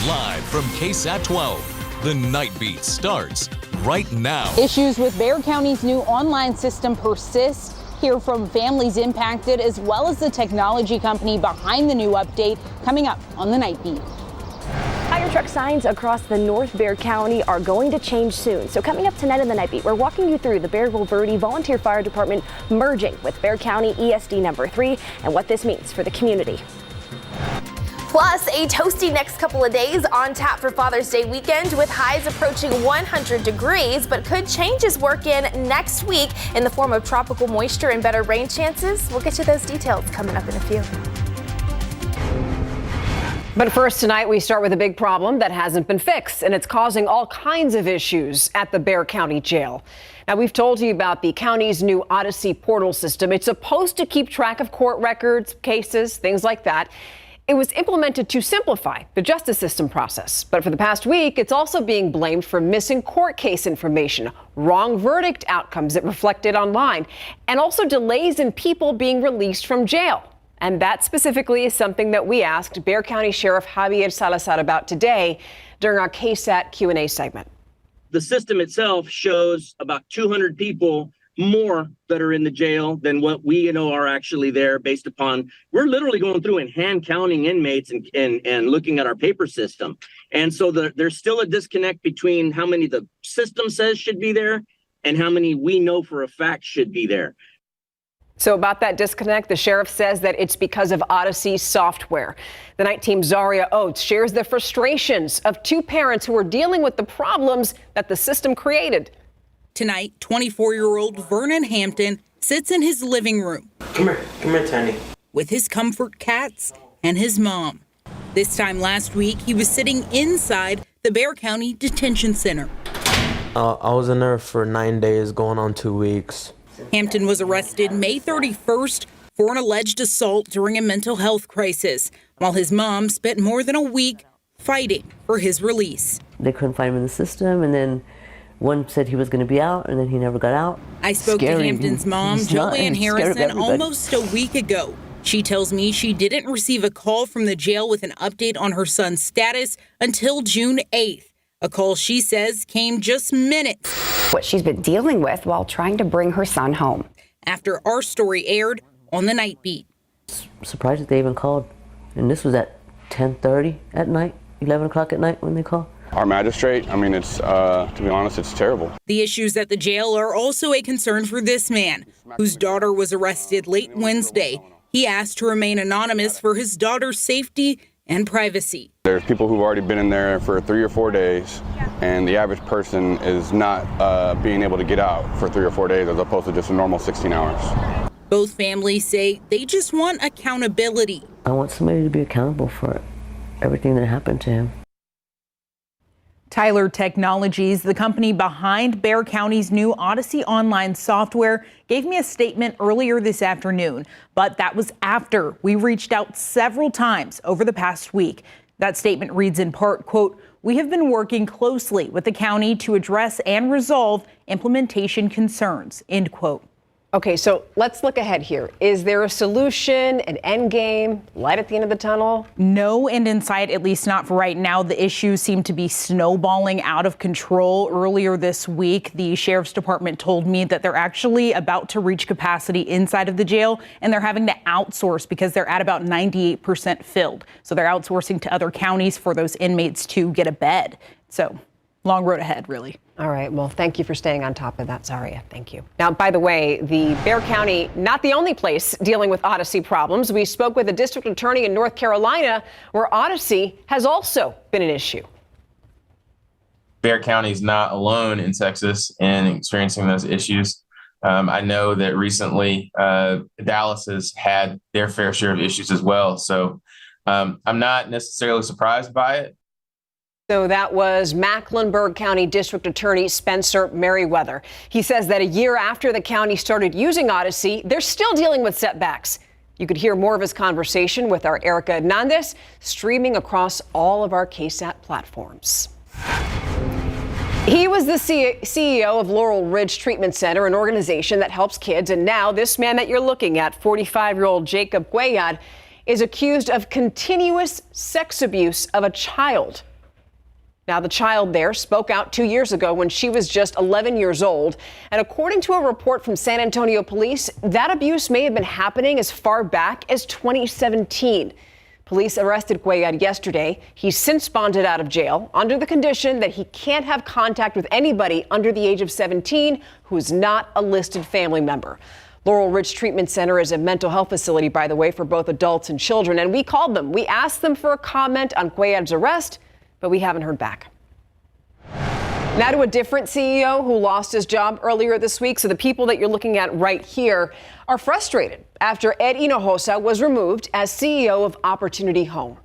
Live from KSAT 12, the Nightbeat starts right now. Issues with Bexar County's new online system persist. Hear from families impacted as well as the technology company behind the new update coming up on the Nightbeat. Fire truck signs across the North Bexar County are going to change soon. So coming up tonight in the Nightbeat, we're walking you through the Bearville Verde Volunteer Fire Department merging with Bexar County ESD number 3 and what this means for the community. Plus, a toasty next couple of days on tap for Father's Day weekend with highs approaching 100 degrees, but could changes work in next week in the form of tropical moisture and better rain chances. We'll get to those details coming up in a few. But first tonight, we start with a big problem that hasn't been fixed, and it's causing all kinds of issues at the Bexar County Jail. Now, we've told you about the county's new Odyssey portal system. It's supposed to keep track of court records, cases, things like that. It was implemented to simplify the justice system process. But for the past week, it's also being blamed for missing court case information, wrong verdict outcomes that reflected online, and also delays in people being released from jail. And that specifically is something that we asked Bexar County Sheriff Javier Salazar about today during our KSAT Q&A segment. The system itself shows about 200 people more that are in the jail than what we know are actually there based upon, we're literally going through and hand counting inmates and looking at our paper system. And so there's still a disconnect between how many the system says should be there and how many we know for a fact should be there. So about that disconnect, the sheriff says that it's because of Odyssey software. The night team Zaria Oates shares the frustrations of two parents who are dealing with the problems that the system created. Tonight, 24-year-old Vernon Hampton sits in his living room. Come here, Tiny. With his comfort cats and his mom. This time last week, he was sitting inside the Bexar County Detention Center. I was in there for 9 days, going on 2 weeks. Hampton was arrested May 31st for an alleged assault during a mental health crisis, while his mom spent more than a week fighting for his release. They couldn't find him in the system, and then one said he was going to be out, and then he never got out. I spoke to Hampton's mom, Joanne Harrison, almost a week ago. She tells me she didn't receive a call from the jail with an update on her son's status until June 8th. A call she says came just minutes. What she's been dealing with while trying to bring her son home. After our story aired on the Nightbeat. Surprised that they even called. And this was at 10:30 at night, 11 o'clock at night when they called. Our magistrate, it's, to be honest, it's terrible. The issues at the jail are also a concern for this man, whose daughter was arrested late Wednesday. He asked to remain anonymous for his daughter's safety and privacy. There's people who've already been in there for 3 or 4 days, and the average person is not being able to get out for 3 or 4 days as opposed to just a normal 16 hours. Both families say they just want accountability. I want somebody to be accountable for everything that happened to him. Tyler Technologies, the company behind Bexar County's new Odyssey online software, gave me a statement earlier this afternoon, but that was after we reached out several times over the past week. That statement reads in part, quote, "We have been working closely with the county to address and resolve implementation concerns," end quote. Okay, so let's look ahead here. Is there a solution, an end game, light at the end of the tunnel? No end in sight, at least not for right now. The issues seem to be snowballing out of control. Earlier this week, the sheriff's department told me that they're actually about to reach capacity inside of the jail, and they're having to outsource because they're at about 98% filled. So they're outsourcing to other counties for those inmates to get a bed. So long road ahead, really. All right. Well, thank you for staying on top of that, Zaria. Thank you. Now, by the way, the Bexar County, not the only place dealing with Odyssey problems. We spoke with a district attorney in North Carolina where Odyssey has also been an issue. Bexar County is not alone in Texas in experiencing those issues. I know that recently Dallas has had their fair share of issues as well. So I'm not necessarily surprised by it. So that was Mecklenburg County District Attorney Spencer Merriweather. He says that a year after the county started using Odyssey, they're still dealing with setbacks. You could hear more of his conversation with our Erica Hernandez, streaming across all of our KSAT platforms. He was the CEO of Laurel Ridge Treatment Center, an organization that helps kids. And now this man that you're looking at, 45-year-old Jacob Cuellar, is accused of continuous sex abuse of a child. Now, the child there spoke out 2 years ago when she was just 11 years old. And according to a report from San Antonio police, that abuse may have been happening as far back as 2017. Police arrested Cuellar yesterday. He's since bonded out of jail under the condition that he can't have contact with anybody under the age of 17 who's not a listed family member. Laurel Ridge Treatment Center is a mental health facility, by the way, for both adults and children. And we called them. We asked them for a comment on Cuellar's arrest, but we haven't heard back. Now to a different CEO who lost his job earlier this week. So the people that you're looking at right here are frustrated after Ed Hinojosa was removed as CEO of Opportunity Home.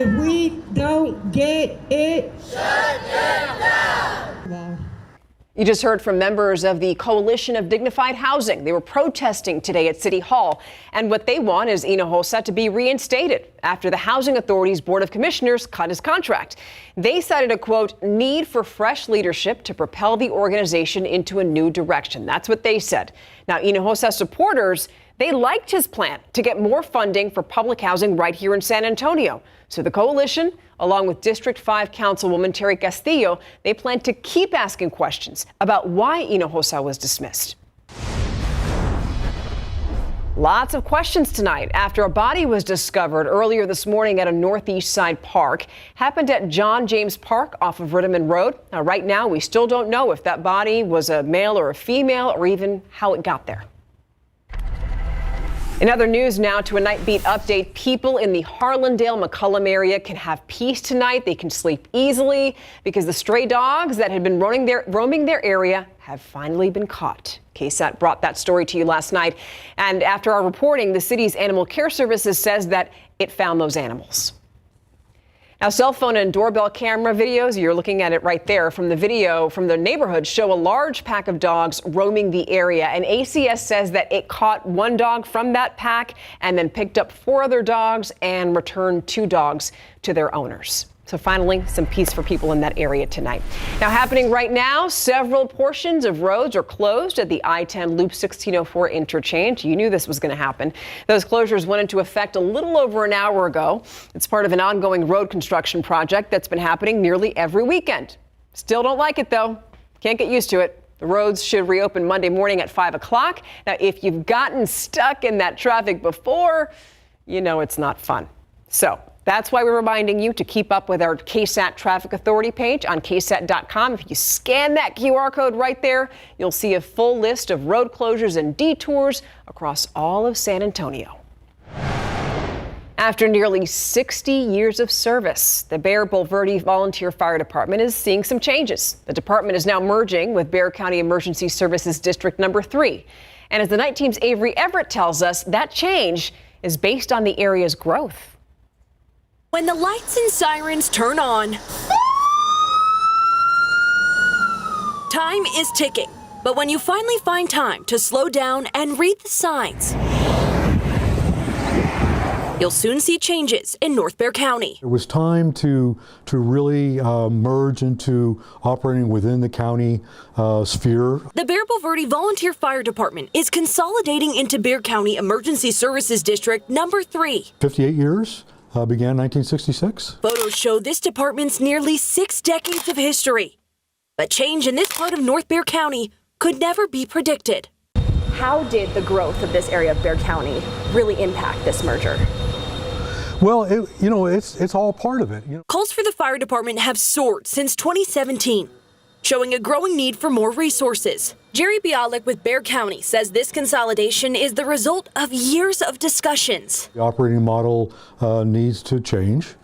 If we don't get it, shut them down. Wow. You just heard from members of the Coalition of Dignified Housing. They were protesting today at City Hall. And what they want is Hinojosa to be reinstated after the Housing Authority's Board of Commissioners cut his contract. They cited a, quote, need for fresh leadership to propel the organization into a new direction. That's what they said. Now, Hinojosa supporters, they liked his plan to get more funding for public housing right here in San Antonio. So the coalition, along with District 5 Councilwoman Terry Castillo, they plan to keep asking questions about why Hinojosa was dismissed. Lots of questions tonight after a body was discovered earlier this morning at a northeast side park. Happened at John James Park off of Ritterman Road. Now, right now, we still don't know if that body was a male or a female or even how it got there. In other news now, to a Nightbeat update, people in the Harlandale-McCullum area can have peace tonight. They can sleep easily because the stray dogs that had been roaming their area have finally been caught. KSAT brought that story to you last night. And after our reporting, the city's Animal Care Services says that it found those animals. Now, cell phone and doorbell camera videos, you're looking at it right there, from the video from the neighborhood show a large pack of dogs roaming the area. And ACS says that it caught one dog from that pack and then picked up 4 other dogs and returned 2 dogs to their owners. So finally, some peace for people in that area tonight. Now, happening right now, several portions of roads are closed at the I-10 Loop 1604 interchange. You knew this was going to happen. Those closures went into effect a little over an hour ago. It's part of an ongoing road construction project that's been happening nearly every weekend. Still don't like it, though. Can't get used to it. The roads should reopen Monday morning at 5 o'clock. Now, if you've gotten stuck in that traffic before, you know it's not fun. So that's why we're reminding you to keep up with our KSAT Traffic Authority page on KSAT.com. If you scan that QR code right there, you'll see a full list of road closures and detours across all of San Antonio. After nearly 60 years of service, the Bexar County Volunteer Fire Department is seeing some changes. The department is now merging with Bexar County Emergency Services District Number 3. And as the night team's Avery Everett tells us, that change is based on the area's growth. When the lights and sirens turn on, time is ticking. But when you finally find time to slow down and read the signs, you'll soon see changes in North Bexar County. It was time to really merge into operating within the county sphere. The Bexar Volunteer Fire Department is consolidating into Bexar County Emergency Services District Number 3. 58 years. Began 1966. Photos show this department's nearly 6 decades of history. But change in this part of North Bexar County could never be predicted. How did the growth of this area of Bexar County really impact this merger? Well, it's all part of it. Calls for the fire department have soared since 2017, showing a growing need for more resources. Jerry Bialik with Bexar County says this consolidation is the result of years of discussions. The operating model needs to change.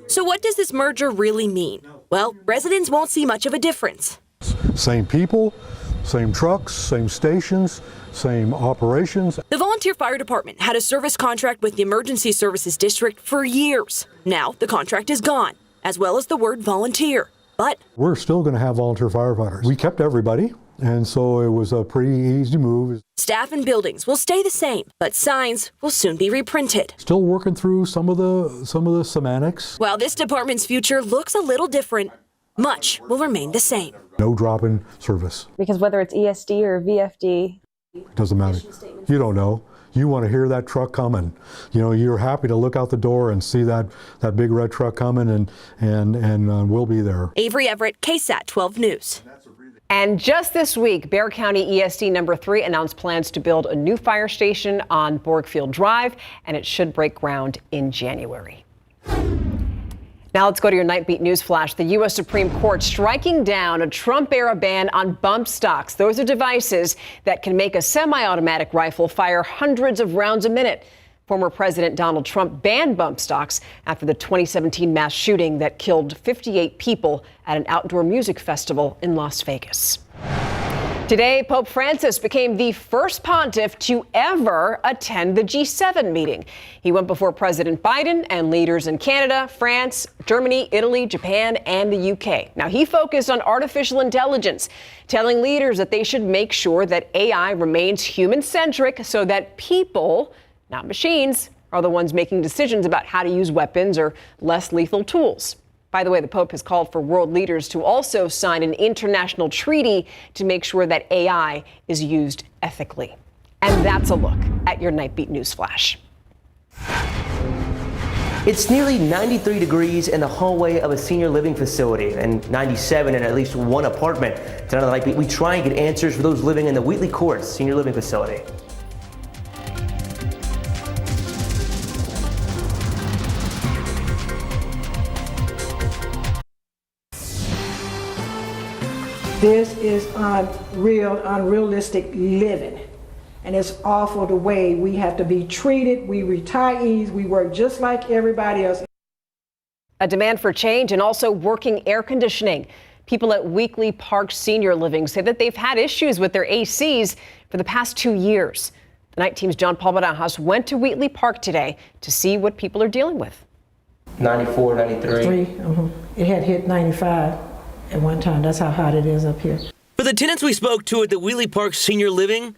So what does this merger really mean? Well, residents won't see much of a difference. Same people, same trucks, same stations, same operations. The volunteer fire department had a service contract with the Emergency Services District for years. Now the contract is gone, as well as the word volunteer. But we're still going to have volunteer firefighters. We kept everybody, and so it was a pretty easy move. Staff and buildings will stay the same, but signs will soon be reprinted. Still working through some of the semantics. While this department's future looks a little different, much will remain the same. No drop in service. Because whether it's ESD or VFD, it doesn't matter. You don't know. you want to hear that truck coming. You know, you're happy to look out the door and see that big red truck coming, and we'll be there. Avery Everett, KSAT 12 News. And just this week, Bexar County ESD number 3 announced plans to build a new fire station on Borgfield Drive, and it should break ground in January. Now let's go to your Nightbeat news flash. The U.S. Supreme Court striking down a Trump-era ban on bump stocks. Those are devices that can make a semi-automatic rifle fire hundreds of rounds a minute. Former President Donald Trump banned bump stocks after the 2017 mass shooting that killed 58 people at an outdoor music festival in Las Vegas. Today, Pope Francis became the first pontiff to ever attend the G7 meeting. He went before President Biden and leaders in Canada, France, Germany, Italy, Japan, and the UK. Now, he focused on artificial intelligence, telling leaders that they should make sure that AI remains human-centric so that people, not machines, are the ones making decisions about how to use weapons or less lethal tools. By the way, the Pope has called for world leaders to also sign an international treaty to make sure that AI is used ethically. And that's a look at your Nightbeat news flash. It's nearly 93 degrees in the hallway of a senior living facility and 97 in at least one apartment. Tonight on the Nightbeat, we try and get answers for those living in the Wheatley Court senior living facility. This is unrealistic living. And it's awful the way we have to be treated. We retirees, we work just like everybody else. A demand for change and also working air conditioning. People at Wheatley Park Senior Living say that they've had issues with their ACs for the past 2 years. The Night Team's John Paul Badajas went to Wheatley Park today to see what people are dealing with. 94, 93. It had hit 95. At one time. That's how hot it is up here. For the tenants we spoke to at the Wheatley Park Senior Living,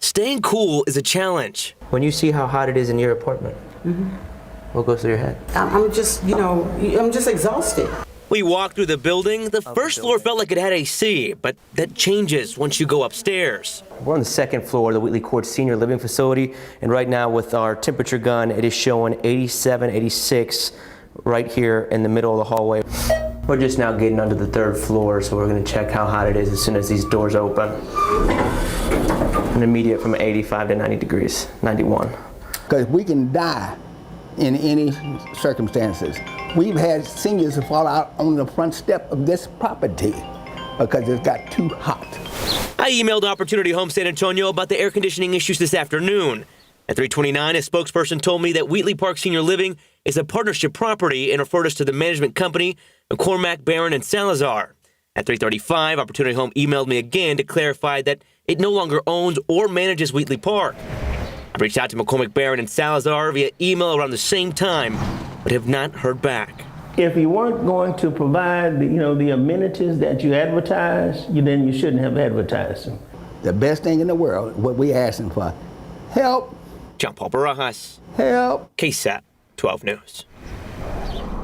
staying cool is a challenge. When you see how hot it is in your apartment, what goes through your head? I'm just exhausted. We walked through the building. The first floor felt like it had AC, but that changes once you go upstairs. We're on the second floor of the Wheatley Court Senior Living Facility, and right now with our temperature gun, it is showing 87, 86 right here in the middle of the hallway. We're just now getting under the third floor, so we're going to check how hot it is as soon as these doors open. An immediate from 85 to 90 degrees, 91. Because we can die in any circumstances. We've had seniors fall out on the front step of this property because it got too hot. I emailed Opportunity Home San Antonio about the air conditioning issues this afternoon. At 3:29, a spokesperson told me that Wheatley Park Senior Living is a partnership property and referred us to the management company, McCormack, Barron, and Salazar. At 3:35, Opportunity Home emailed me again to clarify that it no longer owns or manages Wheatley Park. I reached out to McCormack, Barron, and Salazar via email around the same time, but have not heard back. If you weren't going to provide the amenities that you advertise, then you shouldn't have advertised them. The best thing in the world, what we asking for, help. John Paul Barajas. Help. KSAT 12 News.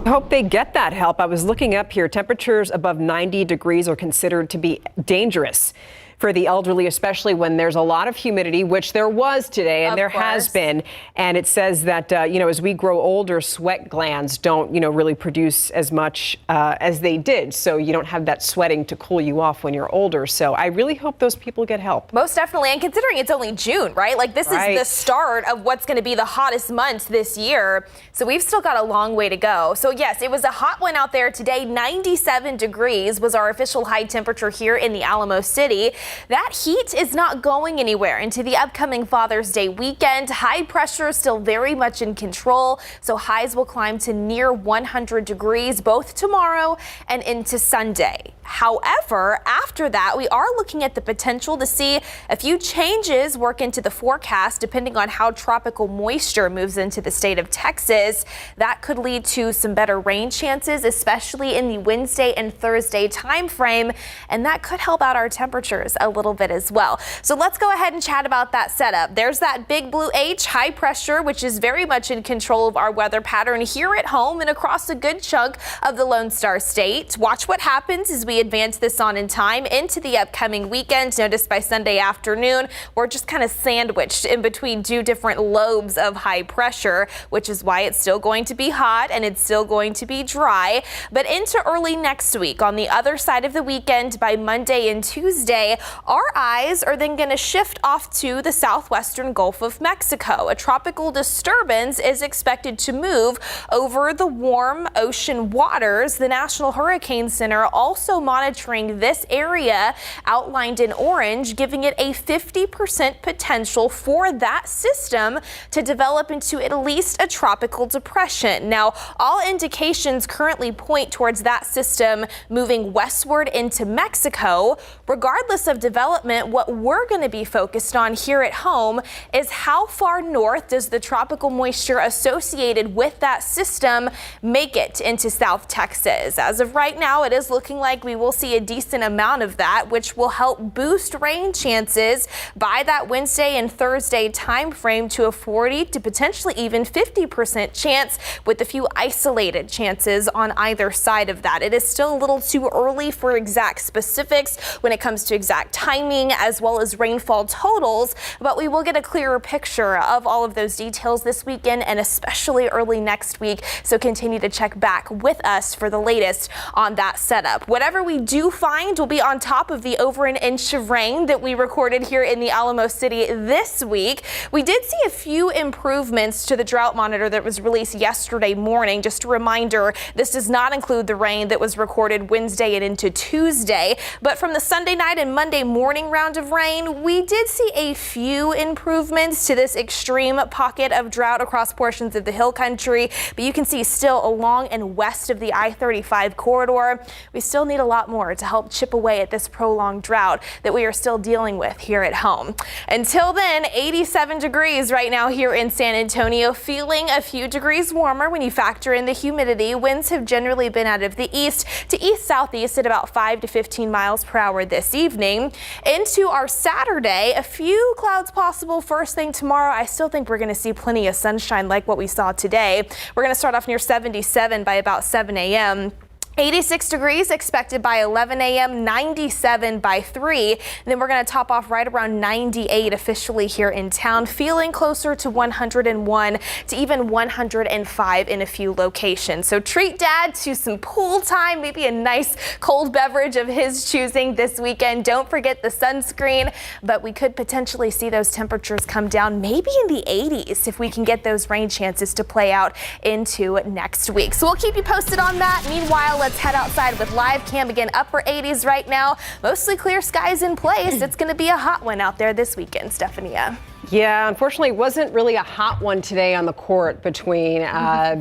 I hope they get that help. I was looking up here. Temperatures above 90 degrees are considered to be dangerous for the elderly, especially when there's a lot of humidity, which there was today, and there has been. And it says that, as we grow older, sweat glands don't, really produce as much as they did. So you don't have that sweating to cool you off when you're older. So I really hope those people get help. Most definitely. And considering it's only June, right? Like this is the start of what's going to be the hottest month this year. So we've still got a long way to go. So yes, it was a hot one out there today. 97 degrees was our official high temperature here in the Alamo City. That heat is not going anywhere into the upcoming Father's Day weekend. High pressure is still very much in control, so highs will climb to near 100 degrees both tomorrow and into Sunday. However, after that, we are looking at the potential to see a few changes work into the forecast depending on how tropical moisture moves into the state of Texas. That could lead to some better rain chances, especially in the Wednesday and Thursday time frame, and that could help out our temperatures. a little bit as well. So let's go ahead and chat about that setup. There's that big blue H, high pressure, which is very much in control of our weather pattern here at home and across a good chunk of the Lone Star State. Watch what happens as we advance this on in time into the upcoming weekend. Notice by Sunday afternoon, we're just kind of sandwiched in between two different lobes of high pressure, which is why it's still going to be hot and it's still going to be dry. But into early next week, on the other side of the weekend, by Monday and Tuesday, our eyes are then going to shift off to the southwestern Gulf of Mexico. A tropical disturbance is expected to move over the warm ocean waters. The National Hurricane Center also monitoring this area outlined in orange, giving it a 50% potential for that system to develop into at least a tropical depression. Now, all indications currently point towards that system moving westward into Mexico. Regardless of development, what we're going to be focused on here at home is how far north does the tropical moisture associated with that system make it into South Texas. As of right now, it is looking like we will see a decent amount of that, which will help boost rain chances by that Wednesday and Thursday time frame to a 40 to potentially even 50% chance, with a few isolated chances on either side of that. It is still a little too early for exact specifics when it comes to exact timing as well as rainfall totals, but we will get a clearer picture of all of those details this weekend and especially early next week. So continue to check back with us for the latest on that setup. Whatever we do find will be on top of the over an inch of rain that we recorded here in the Alamo City this week. We did see a few improvements to the drought monitor that was released yesterday morning. Just a reminder, this does not include the rain that was recorded Wednesday and into Tuesday, but from the Sunday night and Monday morning round of rain, we did see a few improvements to this extreme pocket of drought across portions of the hill country, but you can see still along and west of the I-35 corridor, we still need a lot more to help chip away at this prolonged drought that we are still dealing with here at home. Until then, 87 degrees right now here in San Antonio, feeling a few degrees warmer when you factor in the humidity. Winds have generally been out of the east to east-southeast at about 5 to 15 miles per hour this evening. Into our Saturday, a few clouds possible first thing tomorrow. I still think we're going to see plenty of sunshine like what we saw today. We're going to start off near 77 by about 7 a.m. 86 degrees expected by 11 a.m., 97 by 3. And then we're going to top off right around 98 officially here in town, feeling closer to 101 to even 105 in a few locations. So treat dad to some pool time, maybe a nice cold beverage of his choosing this weekend. Don't forget the sunscreen, but we could potentially see those temperatures come down maybe in the 80s if we can get those rain chances to play out into next week. So we'll keep you posted on that. Meanwhile, let's head outside with live cam. Again, upper 80s right now. Mostly clear skies in place. It's going to be a hot one out there this weekend, Stephania. Yeah, unfortunately, it wasn't really a hot one today on the court between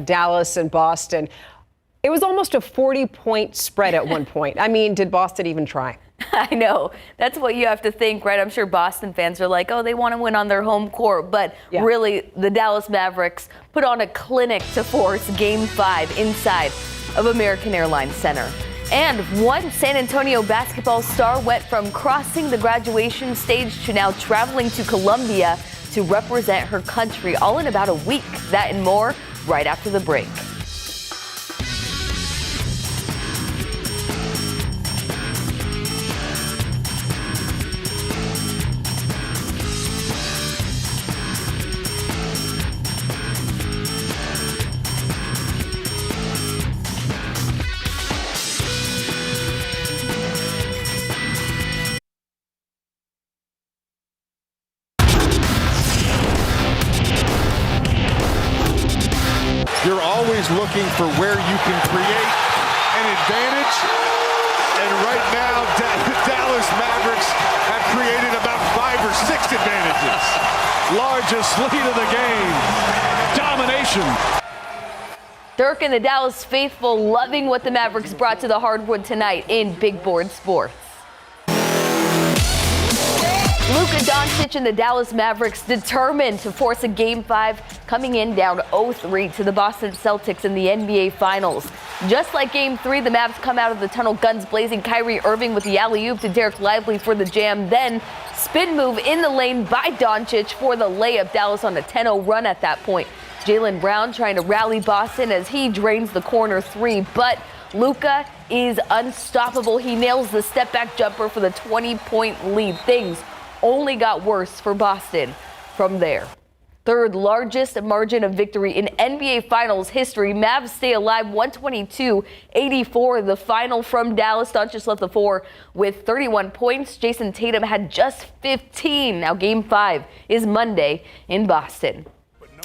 Dallas and Boston. It was almost a 40-point spread at one point. I mean, did Boston even try? I know. That's what you have to think, right? I'm sure Boston fans are like, oh, they want to win on their home court. But really, the Dallas Mavericks put on a clinic to force Game 5 inside of American Airlines Center. And one San Antonio basketball star went from crossing the graduation stage to now traveling to Colombia to represent her country, all in about a week. That and more right after the break. You're always looking for where you can create an advantage. And right now, Dallas Mavericks have created about 5 or 6 advantages. Largest lead of the game. Domination. Dirk and the Dallas faithful loving what the Mavericks brought to the hardwood tonight in Big Board Sports. Luka Doncic and the Dallas Mavericks determined to force a Game 5, coming in down 0-3 to the Boston Celtics in the NBA Finals. Just like Game 3, the Mavs come out of the tunnel guns blazing. Kyrie Irving with the alley-oop to Derek Lively for the jam. Then spin move in the lane by Doncic for the layup. Dallas on a 10-0 run at that point. Jaylen Brown trying to rally Boston as he drains the corner three, but Luka is unstoppable. He nails the step-back jumper for the 20-point lead. Things only got worse for Boston from there. Third largest margin of victory in NBA Finals history. Mavs stay alive 122-84. The final from Dallas. Doncic left the floor with 31 points. Jason Tatum had just 15. Now Game 5 is Monday in Boston.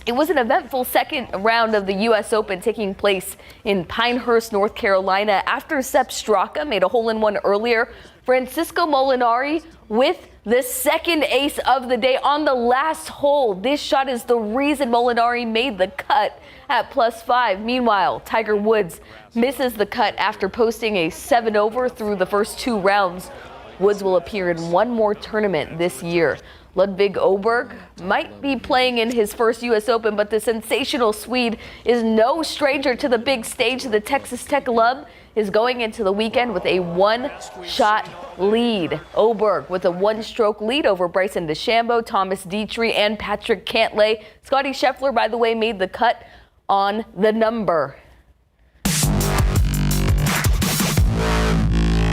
It was an eventful second round of the U.S. Open taking place in Pinehurst, North Carolina. After Sepp Straka made a hole-in-one earlier, Francisco Molinari with the second ace of the day on the last hole. This shot is the reason Molinari made the cut at +5. Meanwhile, Tiger Woods misses the cut after posting a 7-over through the first two rounds. Woods will appear in one more tournament this year. Ludvig Åberg might be playing in his first U.S. Open, but the sensational Swede is no stranger to the big stage. The Texas Tech alum is going into the weekend with a one-shot lead. Åberg with a one-stroke lead over Bryson DeChambeau, Thomas Dietrich, and Patrick Cantlay. Scottie Scheffler, by the way, made the cut on the number.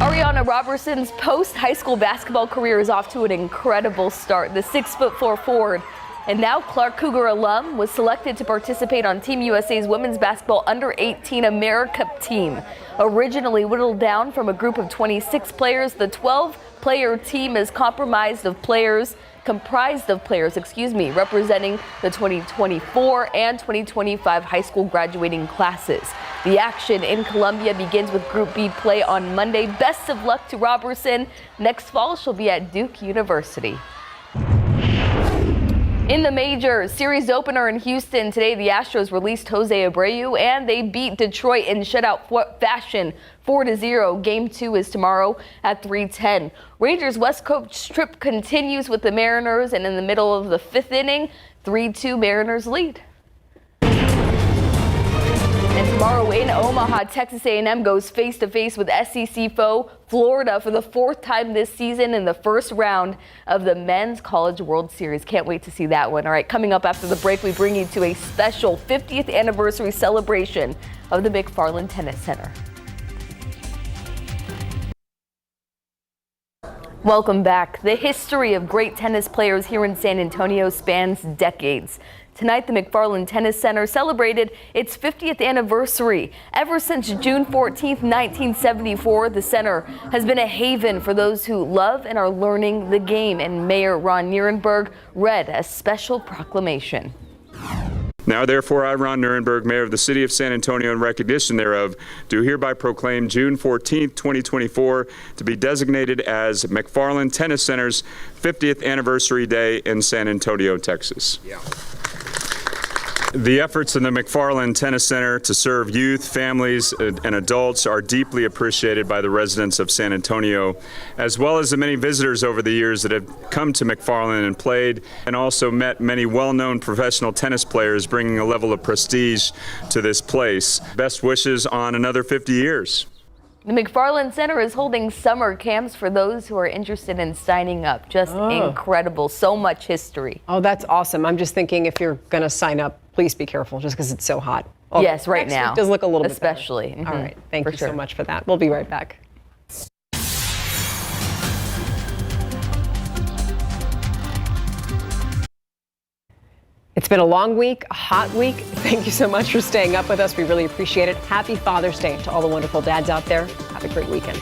Ariana Roberson's post-high school basketball career is off to an incredible start. The 6'4" forward and now Clark Cougar alum was selected to participate on Team USA's women's basketball under-18 AmeriCup team. Originally whittled down from a group of 26 players, the 12-player team is comprised of players representing the 2024 and 2025 high school graduating classes. The action in Columbia begins with Group B play on Monday. Best of luck to Roberson. Next fall, she'll be at Duke University. In the major series opener in Houston today, the Astros released Jose Abreu and they beat Detroit in shutout fashion 4-0. Game 2 is tomorrow at 3:10. Rangers West Coast trip continues with the Mariners, and in the middle of the fifth inning, 3-2 Mariners lead. And tomorrow in Omaha, Texas A&M goes face-to-face with SEC foe Florida for the fourth time this season in the first round of the Men's College World Series. Can't wait to see that one. All right, coming up after the break, we bring you to a special 50th anniversary celebration of the McFarland Tennis Center. Welcome back. The history of great tennis players here in San Antonio spans decades. Tonight, the McFarland Tennis Center celebrated its 50th anniversary. Ever since June 14, 1974, the center has been a haven for those who love and are learning the game. And Mayor Ron Nierenberg read a special proclamation. Now, therefore, I, Ron Nierenberg, Mayor of the City of San Antonio, in recognition thereof, do hereby proclaim June 14, 2024 to be designated as McFarland Tennis Center's 50th Anniversary Day in San Antonio, Texas. Yeah. The efforts in the McFarland Tennis Center to serve youth, families, and adults are deeply appreciated by the residents of San Antonio, as well as the many visitors over the years that have come to McFarland and played, and also met many well-known professional tennis players, bringing a level of prestige to this place. Best wishes on another 50 years. The McFarland Center is holding summer camps for those who are interested in signing up. Just incredible. So much history. Oh, that's awesome. I'm just thinking if you're going to sign up, please be careful just because it's so hot. Oh, yes, right now. Next week does look a little bit better. Especially. All right. Thank you so much for that. We'll be right back. It's been a long week, a hot week. Thank you so much for staying up with us. We really appreciate it. Happy Father's Day to all the wonderful dads out there. Have a great weekend.